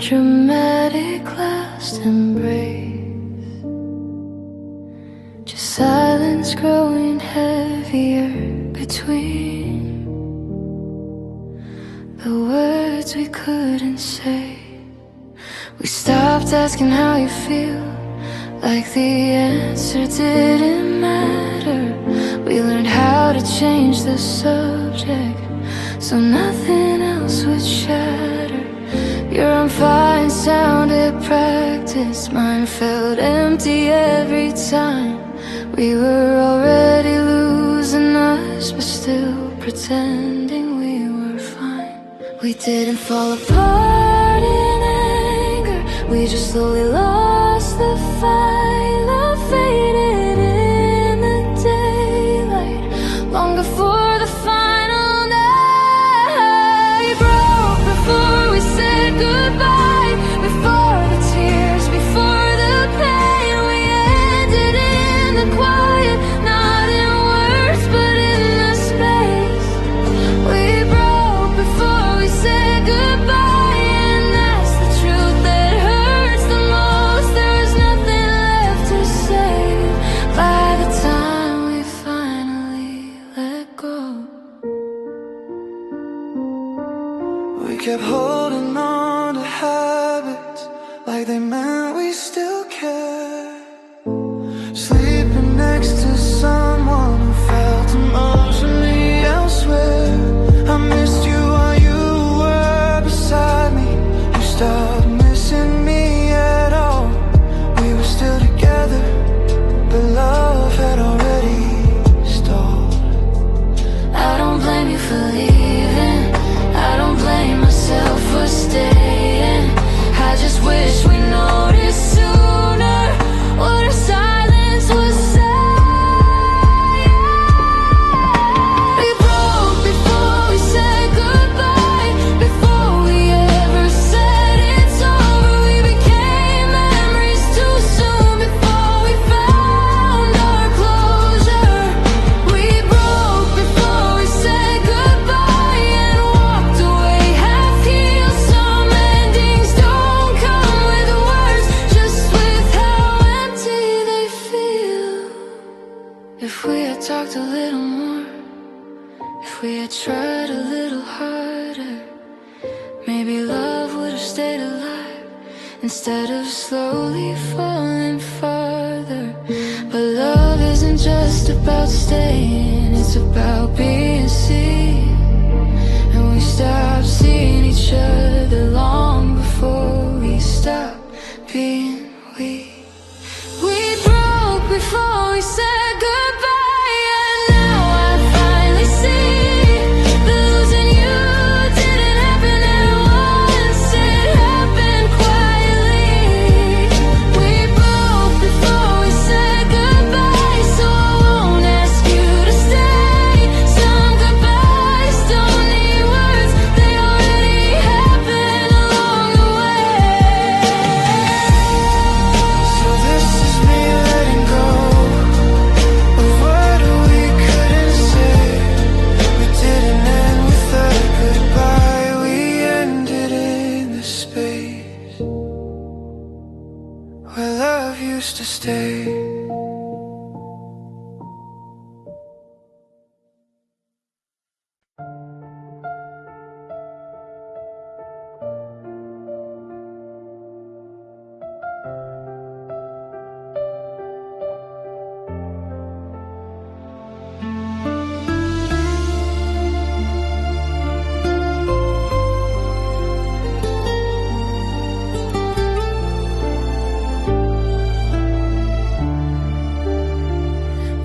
dramatic last embrace, just silence growing heavier between the words we couldn't say. We stopped asking how you feel, like the answer didn't matter. We learned how to change the subject so nothing else would shatter. Your I'm fine sounded practice, mine felt empty every time. We were already losing us, but still pretending we were fine. We didn't fall apart in anger, we just slowly lost the fight. Love faded in the daylight, long before the final night. We broke before we said goodbye, before the tears, before the pain. We ended in the quiet, not in words but in the space. We broke before we said goodbye, and that's the truth that hurts the most. There was nothing left to say by the time we finally let go. We kept holding on to habits like they meant we still care. Sleeping next to someone who felt emotionally elsewhere. I missed you while you were beside me. You stopped missing me at all. We were still together, but love had already stalled. I don't blame you for leaving, I don't blame myself for staying. I just wish we noticed sooner what our silence was saying. We broke before we said goodbye, before we ever said it's over. We became memories too soon, before we found our closure. We broke before we said goodbye and walked away half-healed. Some endings don't come with words, just with how empty they feel. If we had talked a little more, if we had tried a little harder, maybe love would have stayed alive instead of slowly falling farther. But love isn't just about staying, it's about being seen. And we stopped seeing each other long before we stopped being we. We broke before we said goodbye, and now I finally see that losing you didn't happen at once, it happened quietly. We broke before we said goodbye, so I won't ask you to stay. Some goodbyes don't need words, they already happened along the way. So this is me letting go of what we couldn't say. We didn't end with a goodbye, we ended in the space where love used to stay.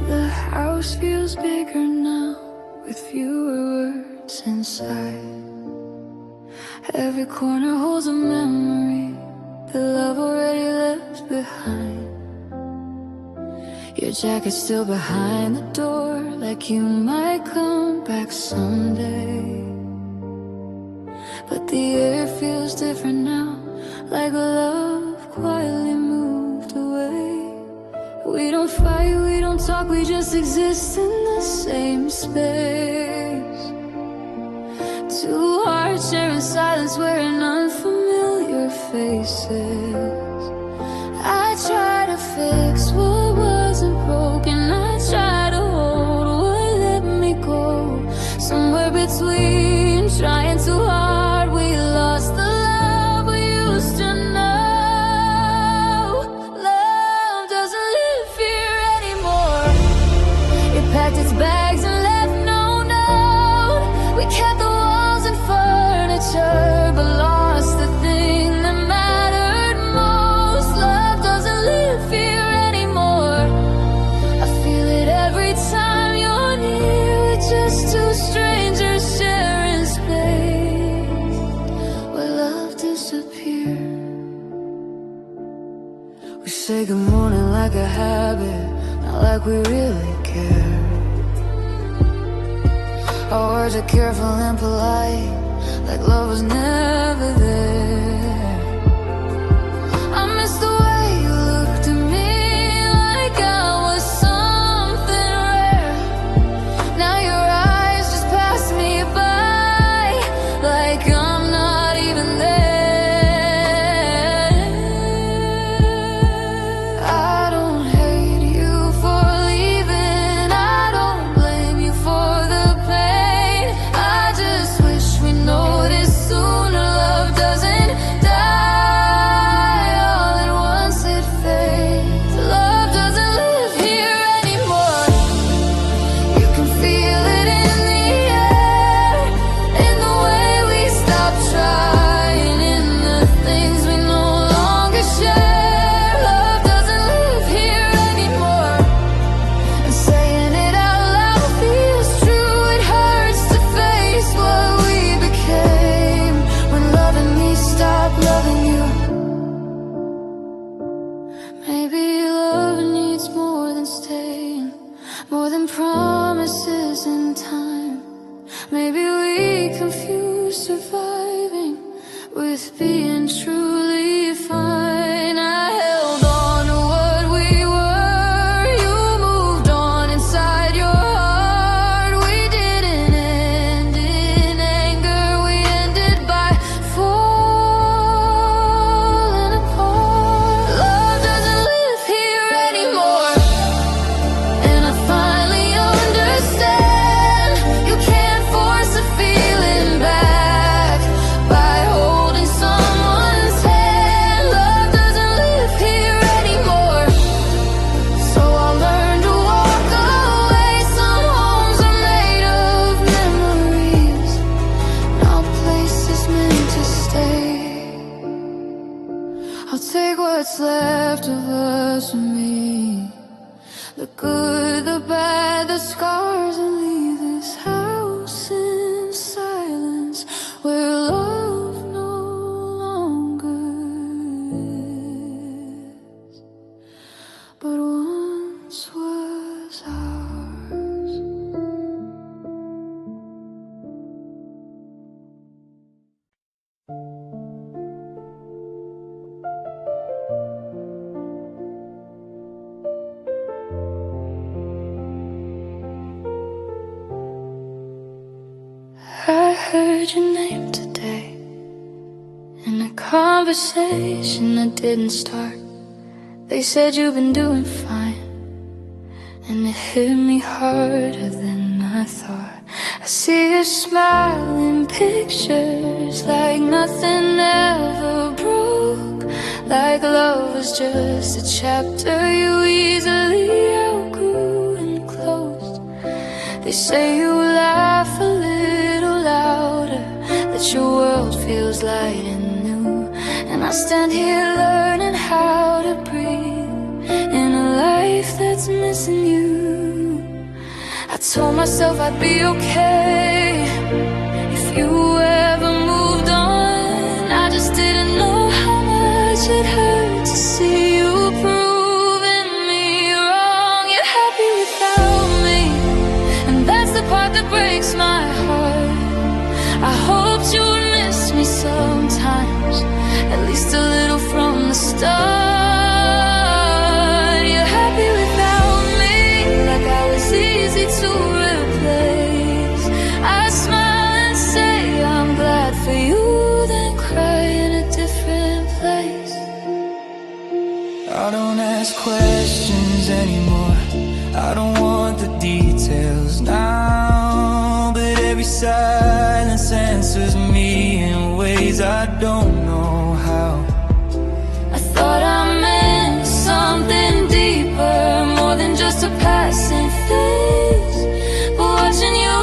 The house feels bigger now with fewer words inside. Every corner holds a memory that love already left behind. Your jacket's still behind the door, like you might come back someday. But the air feels different now, like love quietly moved away. We don't fight, we don't talk, we just exist in the same space. Two hearts sharing silence where an unfamiliar face pieces. I try to fix what wasn't broken. I try to hold what let me go. Somewhere between, trying too hard, we lost the love we used to know. Love doesn't live here anymore. It packed its bags and left no note. We kept the walls and furniture, but lost the thing that mattered most. Love doesn't live here anymore. I feel it every time you're near. We're just two strangers sharing space where love disappeared. We say good morning like a habit, not like we really care. Our words are careful and polite, like love was never there. I miss the way you looked at me, like I was something rare. Now your eyes just pass me by, like I'm not even there. I don't hate you for leaving, I don't blame you for the pain. I just wish we noticed sooner. Love doesn't die all at once, it fades. Love doesn't live here anymore. You can feel it in the air, in the way we stop trying, in the things we no longer share. Love doesn't live here anymore. And saying it out loud feels true. It hurts to face what we became when loving me stopped loving you. Maybe love needs more than staying, more than promises and time. Maybe we confuse surviving with being truly fine. I held on to what we were. You moved on inside your heart. We didn't end in anger. We ended by falling apart. Love doesn't live here anymore. And I finally understand. You can't force a feeling back by holding someone's hand. Love doesn't live here anymore. So I'll learn to walk away. Some homes are made of memories, not places meant to stay. I'll take what's left of us and me, the good, the bad, the scars, and leave this house in silence where love no longer is, but once was ours. I heard your name today in a conversation that didn't start. They said you've been doing fine, and it hit me harder than I thought. I see you smile in pictures like nothing ever broke, like love was just a chapter you easily outgrew and closed. They say you laugh a little louder, that your world feels light and new. And I stand here learning how to breathe in a life that's missing you. I told myself I'd be okay if you ever moved on. I just didn't know how much it hurt to see you proving me wrong. You're happy without me, and that's the part that breaks my heart. I hoped you would miss me sometimes, at least a little from the start. You're happy without me, like I was easy to replace. I ask questions anymore. I don't want the details now, but every silence answers me in ways I don't know how. I thought I meant something deeper, more than just a passing phase. But watching you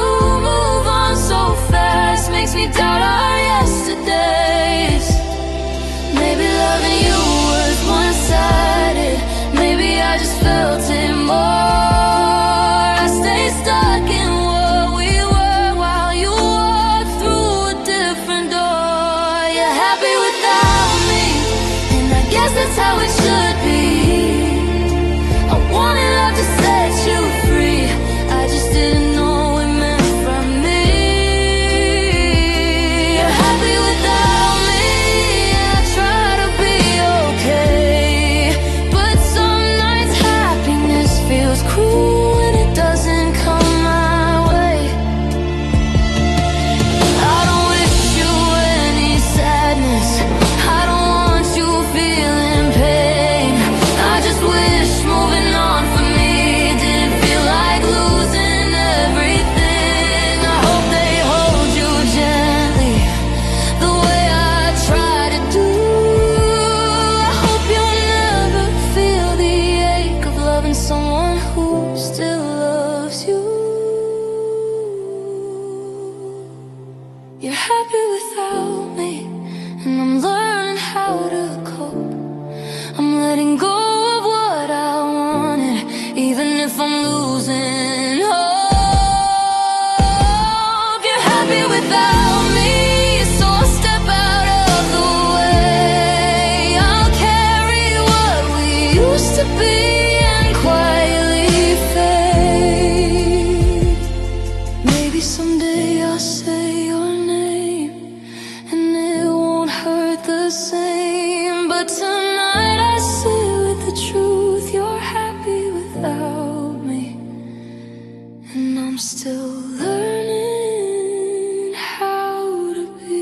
move on so fast makes me doubt our yesterdays. Maybe loving you was one-sided, maybe I just felt it more. I stayed stuck in what we were while you walked through a different door. You're happy without me, and I guess that's how it should be. I wanted love to set you free, I just didn't know it meant from me. You're happy without me, and I try to be okay, but some nights happiness feels cruel when it doesn't come my way. I don't wish you any sadness, I don't want you feeling pain. I just wish moving on for me didn't feel like losing everything. I hope they hold you gently the way I try to do. I hope you'll never feel the ache of loving someone who still loves you. You're happy without me, and I'm learning how to cope. I'm letting go of what I wanted, even if I'm losing hope. You're happy without me, so I'll step out of the way. I'll carry what we used to be and quietly fade. Maybe someday I'll say your name and it won't hurt the same, but tonight I sit with the truth. You're happy without me, and I'm still learning how to be.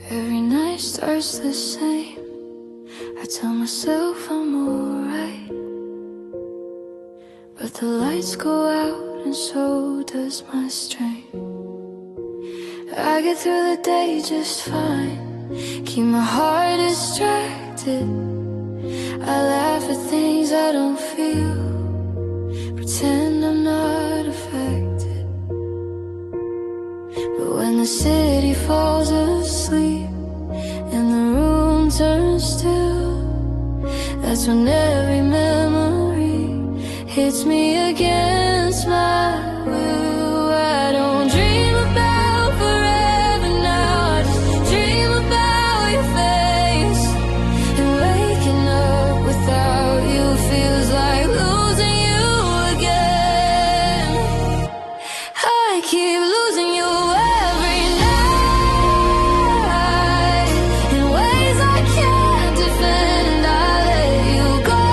Every night starts the same, I tell myself I'm alright, but the lights go out and so does my strength. I get through the day just fine, keep my heart distracted. I laugh at things I don't feel, pretend I'm not affected. But when the city falls asleep and the room turns still, that's when every memory hits me against my will. I don't dream about forever now, I just dream about your face. And waking up without you feels like losing you again. I keep losing you every night in ways I can't defend. I let you go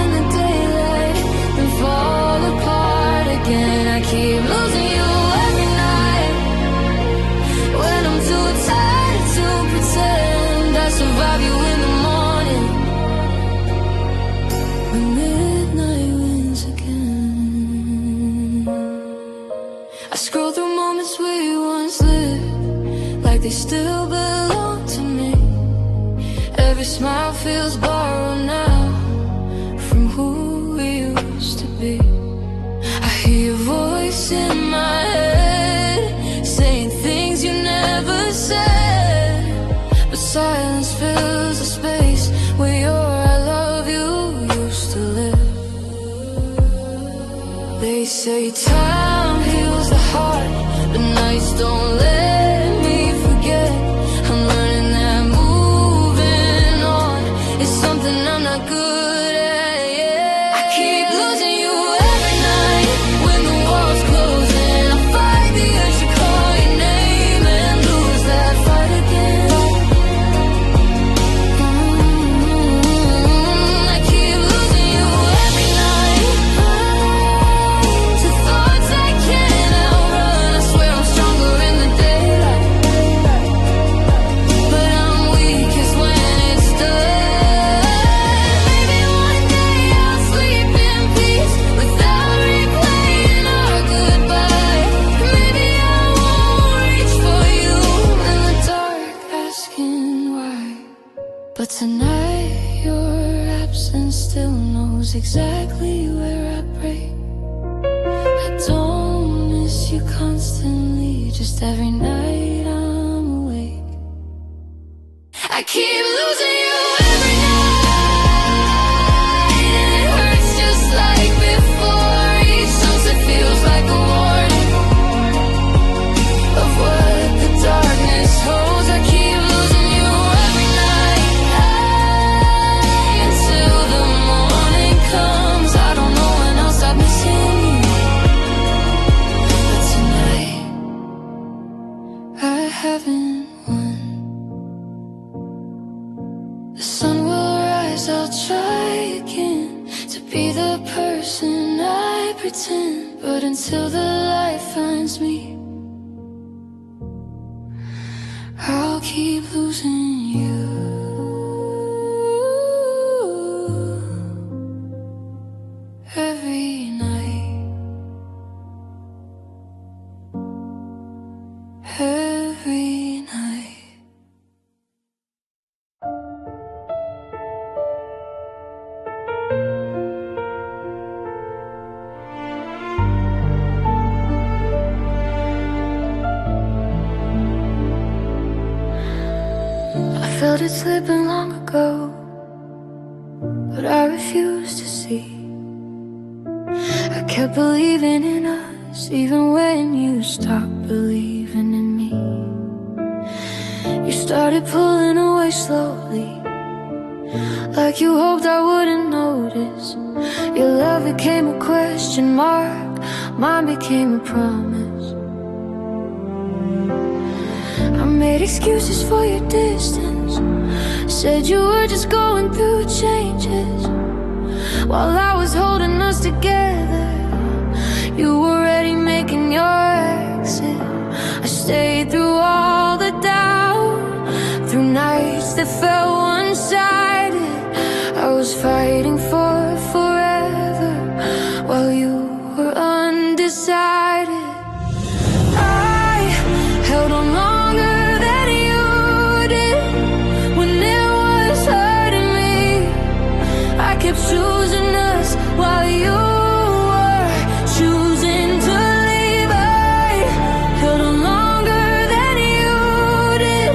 in the daylight and fall apart again. I keep losing you every night when I'm too tired to pretend I survive you in the morning. When midnight wins again, I scroll through moments we once lived like they still belong to me. Every smile feels borrowed now from who we used to be. I hear your voice in my head saying things you never said, but silence fills the space where your I love you used to live. They say time heals the heart, but nights don't let me forget. I'm learning that moving on is something I'm not good at. Yeah. I keep losing you every night when the walls close and I fight the urge to call your name and lose that fight again. almost every night I'm awake. I keep losing you every night, and it hurts just like before. Each sunset feels like a warning of what the darkness holds. I keep losing you every night, until the morning comes. I don't know when I'll stop missing you, but tonight I haven't won. The sun will rise, I'll try again to be the person I pretend. But until the light finds me, I'll keep losing you every night, every night. I felt it slipping long ago, but I refused to see. I kept believing in us, even when you stopped believing in me. You started pulling away slowly, like you hoped I wouldn't notice. Your love became a question mark, mine became a promise. I made excuses for your distance, said you were just going through changes. While I was holding us together, you were already making your exit. I stayed through all the doubt, through nights that felt one-sided. I was fighting for forever while you were undecided. I held on longer than you did when it was hurting me. I kept choosing us while you were choosing to leave. I held on longer than you did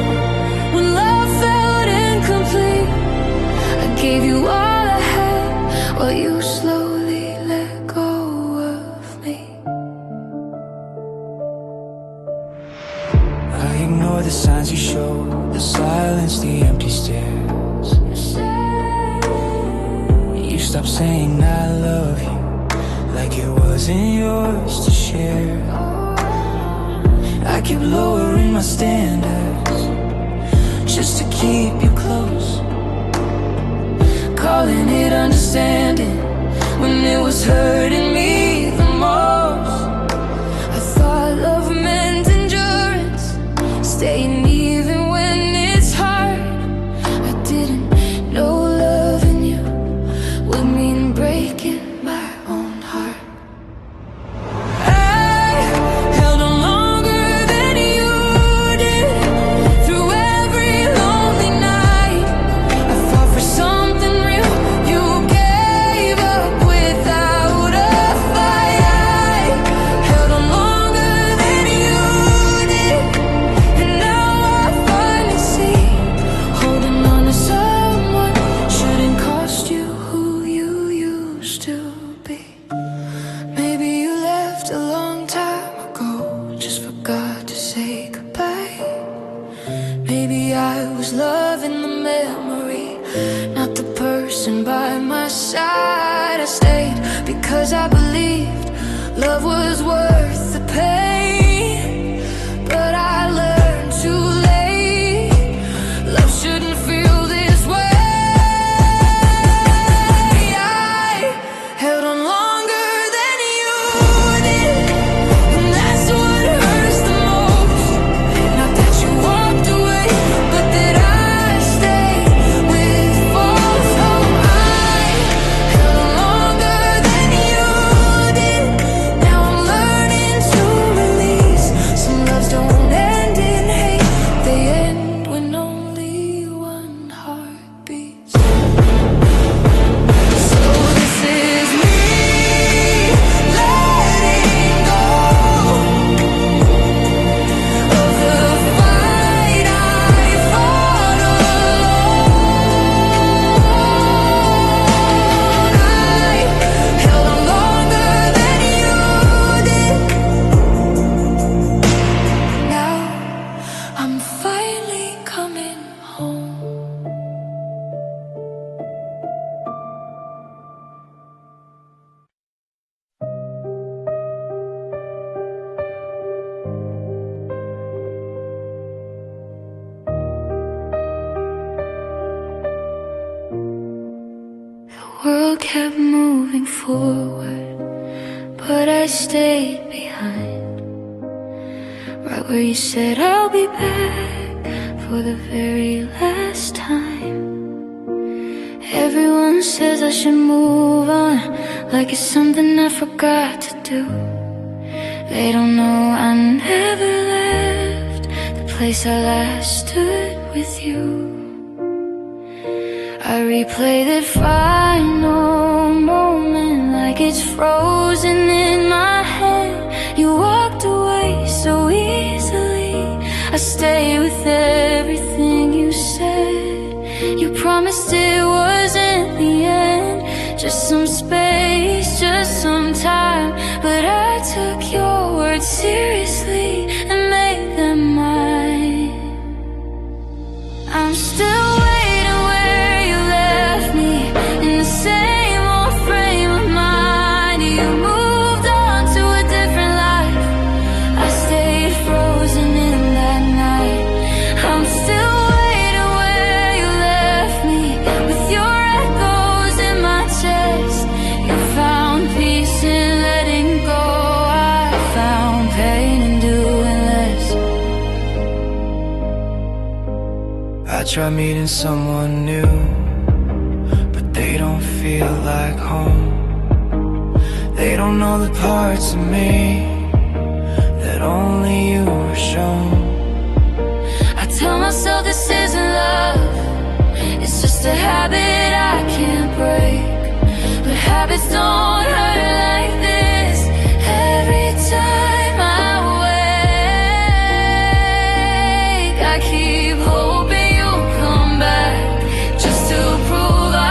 when love felt incomplete. I gave you all I had while you slowly let go of me. I ignore the signs you show, the silence, the empty stares. You stopped saying I love you, like it wasn't yours to share. I kept lowering my standards just to keep you close, calling it understanding when it was hurting me the most. I thought love meant endurance, staying even when it's hard. I didn't know loving you would mean breaking my own heart. I held on longer than you did through every lonely night. I fought for something real, you gave up without a fight. I held on longer than you did, and now I finally see holding on to someone shouldn't cost you who you used to be. Maybe you left a long time ago, just forgot to say goodbye. Maybe I was loving the memory, not the person by my side. I stayed because I believed love was worth the pain, but I learned too late, love shouldn't feel this way. I held on longer than you did, and that's what hurts the most. Not that you walked away, but that I stayed with false hope. I held on longer than you did. Now I'm learning forward, but I stayed behind, right where you said I'll be back for the very last time. Everyone says I should move on, like it's something I forgot to do. They don't know I never left the place I last stood with you. I replay that final moment like it's frozen in my head. You walked away so easily. I stay with everything you said. You promised it wasn't the end, just some space, just some time. But I took your words seriously and made them mine. I'm still waiting where you left me, in the same old frame of mind. You moved on to a different life. I stayed frozen in that night. I'm still waiting where you left me, with your echoes in my chest. You found peace in letting go. I found pain in doing less. I try meeting someone new, but they don't feel like home. They don't know the parts of me that only you were shown. I tell myself this isn't love, it's just a habit I can't break. But habits don't hurt like this. Every time I wake, I keep hoping you'll come back, just to prove I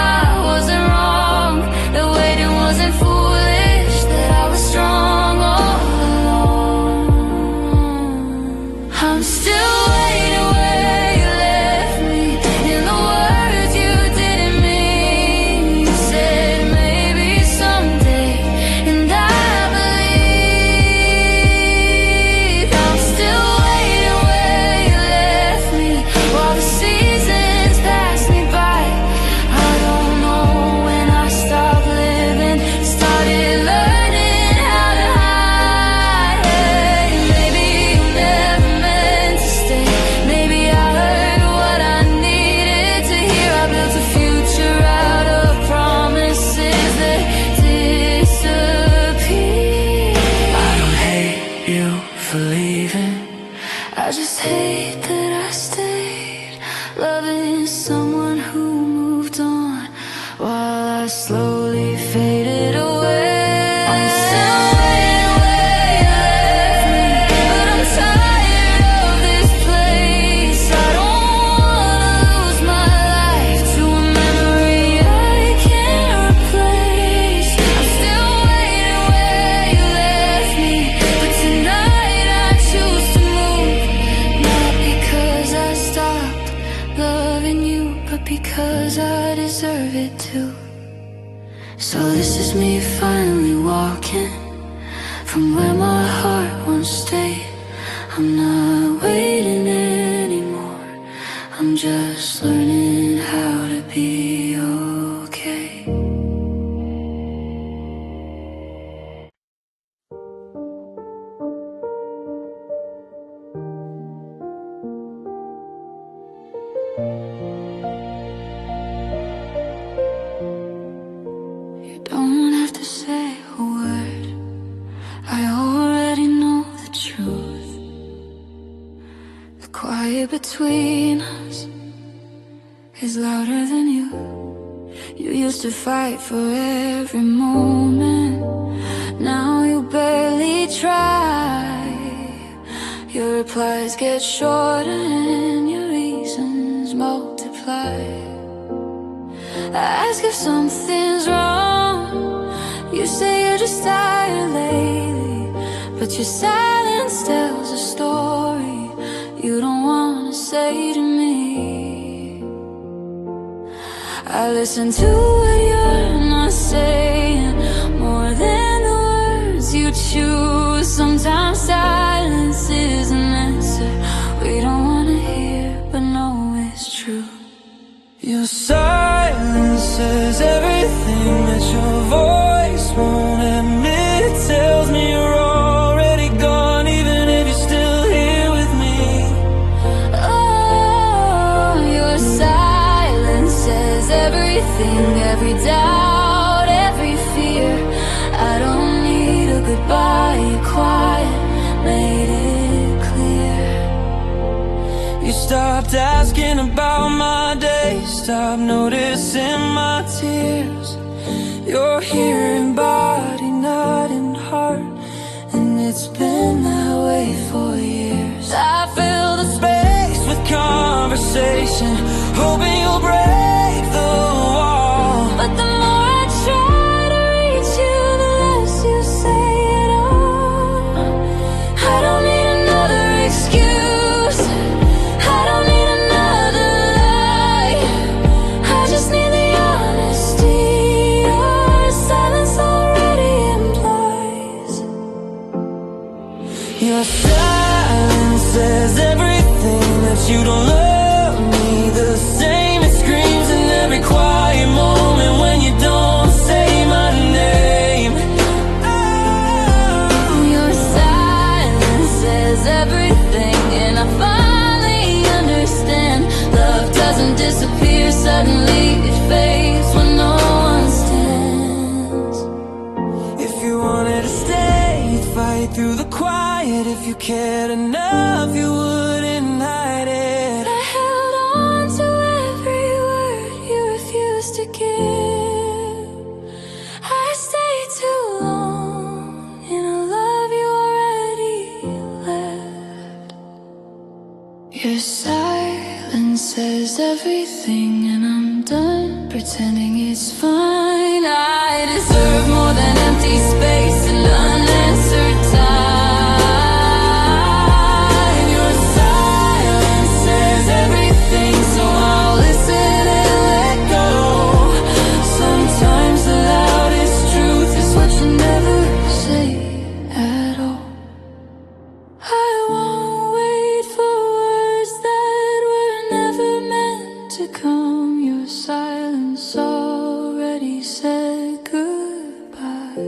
wasn't wrong, that waiting wasn't foolish, that I was strong all along. I'm still waiting where you left me, in the words you didn't mean. You said maybe someday, and I believe. I'm still waiting where you left me, while the seasons pass me by. I don't know when I stopped living, started learning how to hide. Maybe you never meant to stay. Maybe I heard what I needed to hear. I built a future out of promises that disappear. I don't hate you for leaving. I just hate that I stayed, loving someone who moved on, while I slowly faded away. I'm still waiting where you left me, but I'm tired of this place. I don't wanna lose my life to a memory I can't replace. I'm still waiting where you left me, but tonight I choose to move, not because I stopped loving you, but because I deserve it too. So this is me finally walking from where my heart once stayed. I'm not waiting anymore, I'm just learning how to be okay. You don't have to say a word, I already know the truth. The quiet between us is louder than you. You used to fight for every moment, now you barely try. Your replies get shorter and your reasons multiply. I ask if something's wrong, you say you're just tired lately, but your silence tells a story you don't wanna say to me. I listen to what you're not saying, more than the words you choose. Sometimes silence is an answer we don't wanna hear, but know it's true. Your silence says everything that your voice stopped asking about my day, stopped noticing my tears. You're here in body, not in heart, and it's been that way for years. I fill the space with conversation, hoping you'll break the wall. But the more I try to reach you, the less you say at all. I don't need another excuse, I don't need another lie. I just need the honesty your silence already implies. Your silence says everything, that you don't love me the same. It screams in every quiet moment when you don't say my name. Your silence says everything, and I finally understand. Love doesn't disappear suddenly, it fades when no one stands. If you wanted to stay, you'd fight through the quiet. If you cared enough, you wouldn't hide it. I held on to every word you refused to give. I stayed too long in a love you already left. Your silence says everything, and I'm done pretending it's fine. I deserve more than empty space and unanswered time. Your silence says everything, so I'll listen and let go. Sometimes the loudest truth is what you never say at all. I won't wait for words that were never meant to come. Your silence already said goodbye,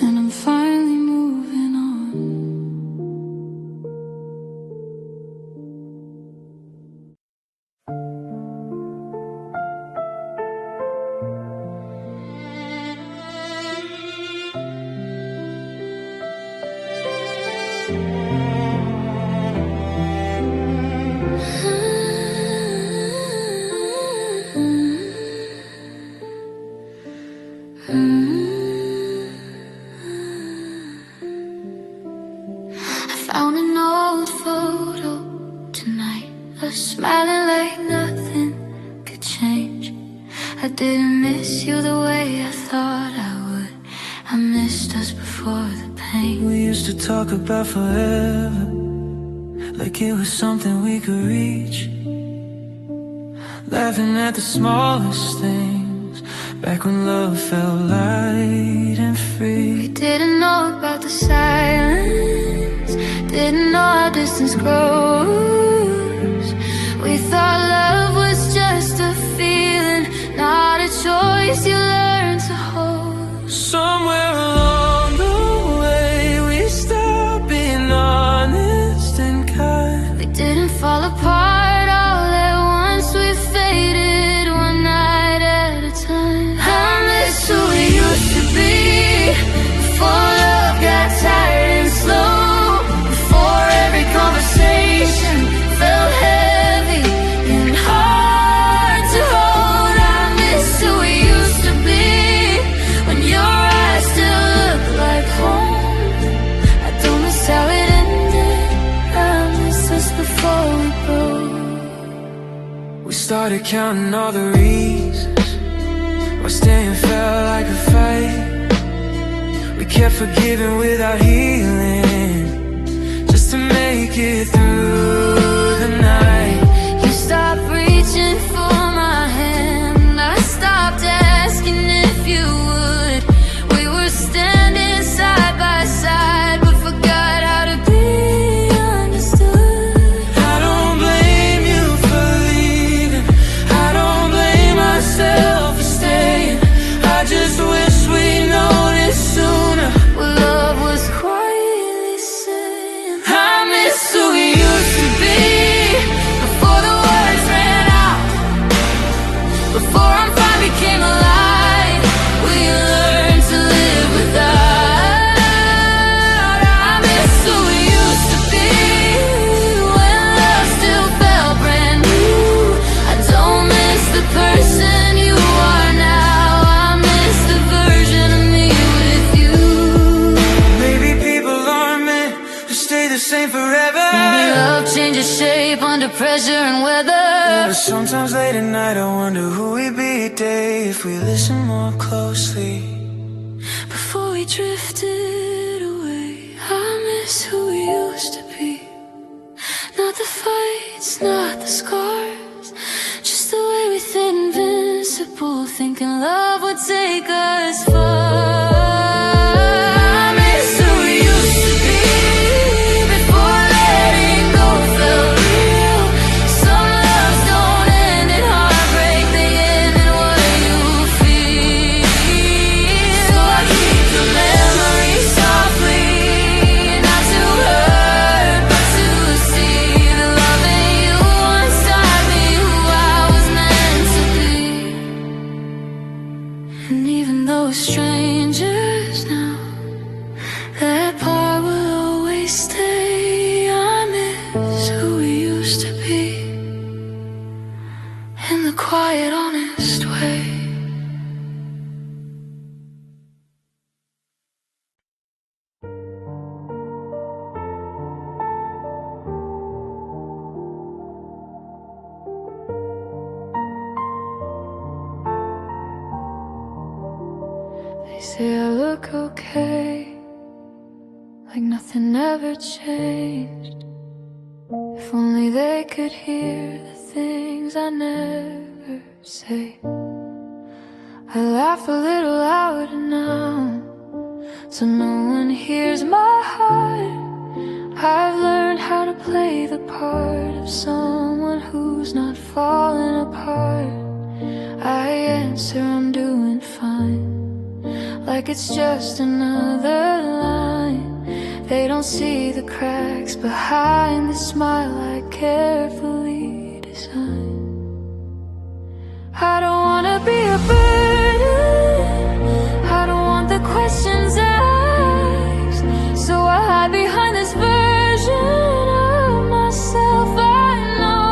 and I'm finally moving on. I found an old photo tonight, us smiling like nothing could change. I didn't miss you the way I thought I would. I missed us before the pain. We used to talk about forever, like it was something we could reach. Laughing at the smallest things, back when love felt light and free. We didn't know about the silence, didn't know how distance grows. We thought love was just a feeling, not a choice you learn to hold. Somewhere along the way we stopped being honest and kind. We didn't fall apart all at once, we faded one night at a time. I miss who we used to be, before love got tired and slow, before every conversation felt heavy and hard to hold. I miss who we used to be, when your eyes still look like home. I don't miss how it ended, I miss us before we broke. We started counting all the reasons why staying felt like a fight. We kept forgiving without healing, just to make it through the night. You stopped reaching for my hand, I stopped asking if you would. We were standing side by side, but forgot how to be understood. I don't blame you for leaving, I don't blame myself for staying. I just wish we noticed sooner what love was quietly saying. I miss who we used pressure and weather. Yeah, sometimes late at night I wonder who we'd be today if we listen more closely. Before we drifted away, I miss who we used to be. Not the fights, not the scars, just the way we felt invincible, thinking love would take us far. I miss who we used to be before letting go felt real. Some loves don't end in heartbreak, they end in what you feel. So I keep the memory softly, not to hurt, but to see the love in you once taught me who I was meant to be. And even though we're strangers now, that part will always stay. I miss who we used to be, in the quiet, honest way. They say I look okay, like nothing ever changed. If only they could hear the things I never say. I laugh a little louder now, so no one hears my heart. I've learned how to play the part of someone who's not falling apart. I answer I'm doing fine, like it's just another line. They don't see the cracks behind the smile I carefully design. I don't wanna be a burden, I don't want the questions asked, so I hide behind this version of myself I know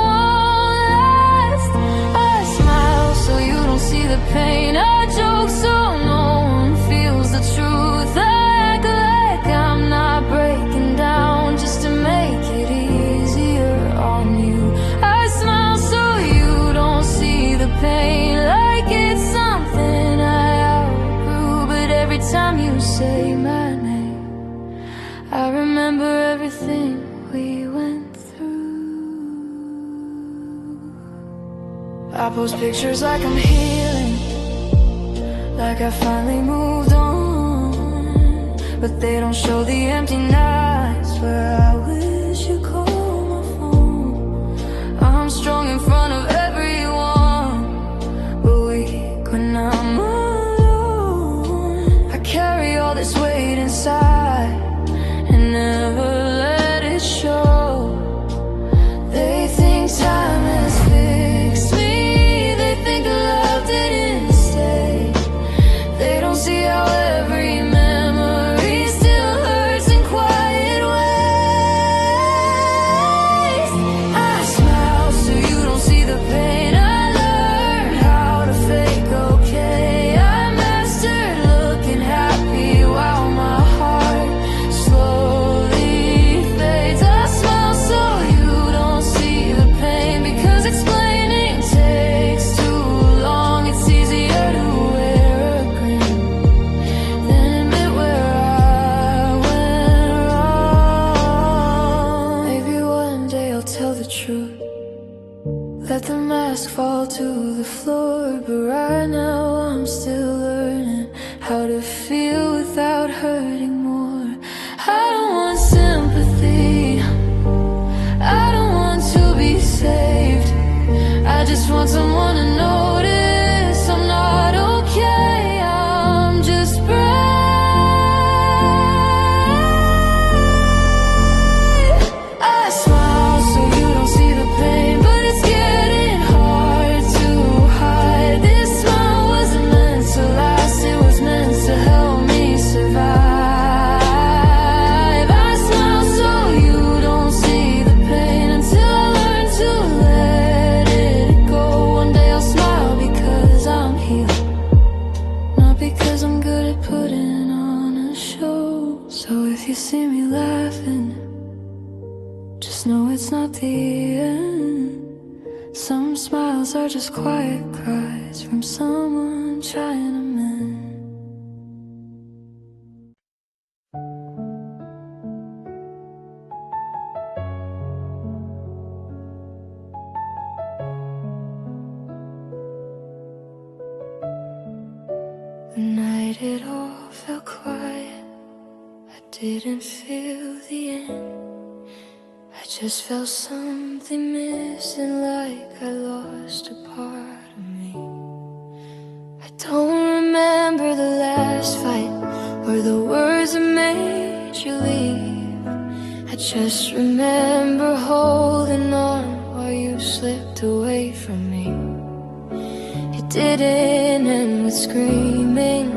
won't last. I smile so you don't see the pain, I joke so no one feels the truth. I act like I'm not breaking down just to make it easier on you. I smile so you don't see the pain, like it's something I outgrew. But every time you say my name, I remember everything we went through. I post pictures like I'm healing, like I finally moved on, but they don't show the empty nights where I wish you called my phone. I'm strong in front of everyone, but weak when I'm alone. I carry all this weight inside and never let it show. They think time has fixed me, they think love didn't stay. They don't see how every memory still hurts in quiet ways. I smile so you don't see the pain. I learned how to fake okay. I mastered looking happy while my heart slowly fades. I smile so you don't see the pain, because explaining takes too long. It's easier to wear a grin than admit where I went wrong. Maybe one day I'll tell the truth, let the mask fall to the floor. But right now I'm still learning how to feel without hurting more. I don't want sympathy, I don't want to be saved. I just want someone to notice I'm not okay, I'm just brave. I smile so you don't see the pain, but it's getting hard to hide. This smile wasn't meant to last, it was meant to help me survive. I smile so you don't see the pain until I learn to let it go. One day I'll smile because I'm healed, not because I'm good at putting on a show. So if you see me laughing, just Just know it's not the end. Some smiles are just quiet cries from someone trying to mend. The night it all felt quiet. I didn't feel the end. I just felt something missing, like I lost a part of me. I don't remember the last fight or the words that made you leave. I just remember holding on while you slipped away from me. It didn't end with screaming,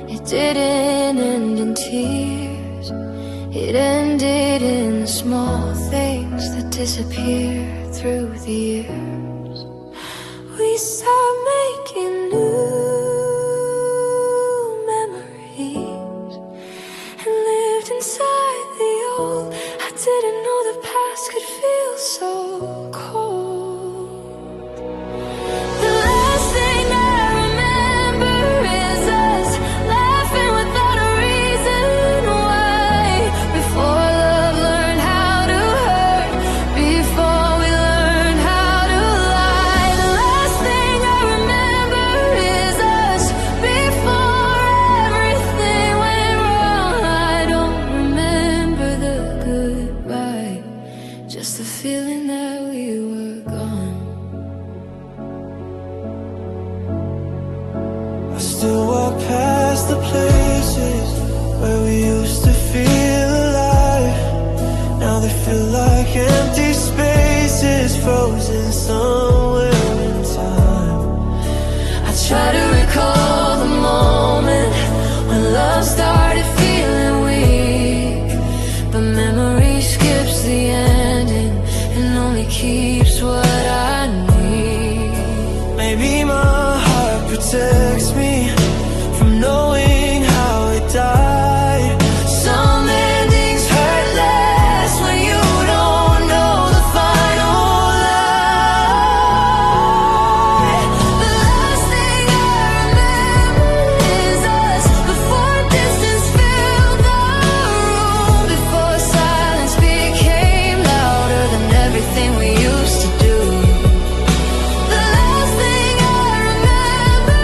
it didn't end in tears. It ended in the small things that disappear through the years. We stopped making new memories and lived inside the old. I didn't know the past could feel so cold. The last thing I remember is us laughing without a reason why. Before love learned how to hurt, before we learned how to lie. The last thing I remember is us before everything went wrong. I don't remember the goodbye, just the feeling that we were gone. I still walk past the places where we used to feel alive. Now they feel like empty spaces, frozen somewhere in time. I try to recall the moment when love started feeling weak, but memory skips the ending and only keeps what I need. Maybe my heart protects me from knowing how it died. Some endings hurt less when you don't know the final lie. The last thing I remember is us before distance filled the room, before silence became louder than everything we used to do. The last thing I remember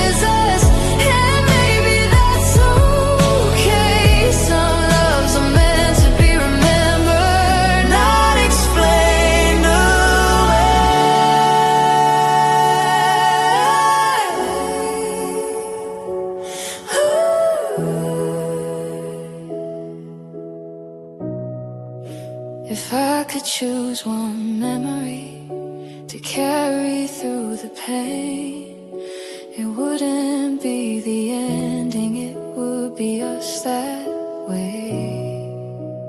is us, and maybe that's okay. Some loves are meant to be remembered, not explained away. If I could choose one memory to carry through the pain, it wouldn't be the ending, it would be us that way.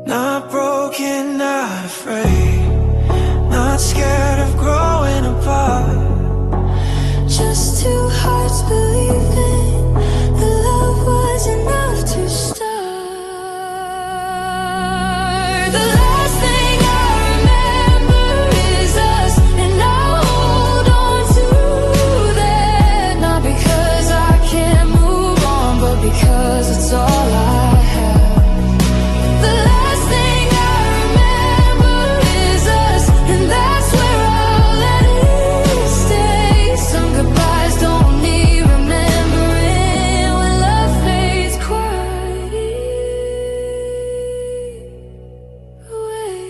Not broken, not afraid, not scared of growing apart. Just two hearts believing that love was enough to start. The last thing I remember is us, and I hold on to that, not because I can't move on, but because it's all I have. The last thing I remember is us, and that's where I'll let it stay. Some goodbyes don't need remembering when love fades quietly away.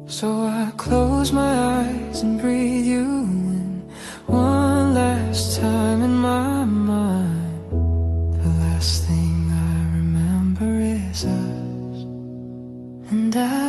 So I close my eyes and breathe you in one last time in my mind. The last thing I remember is us, and I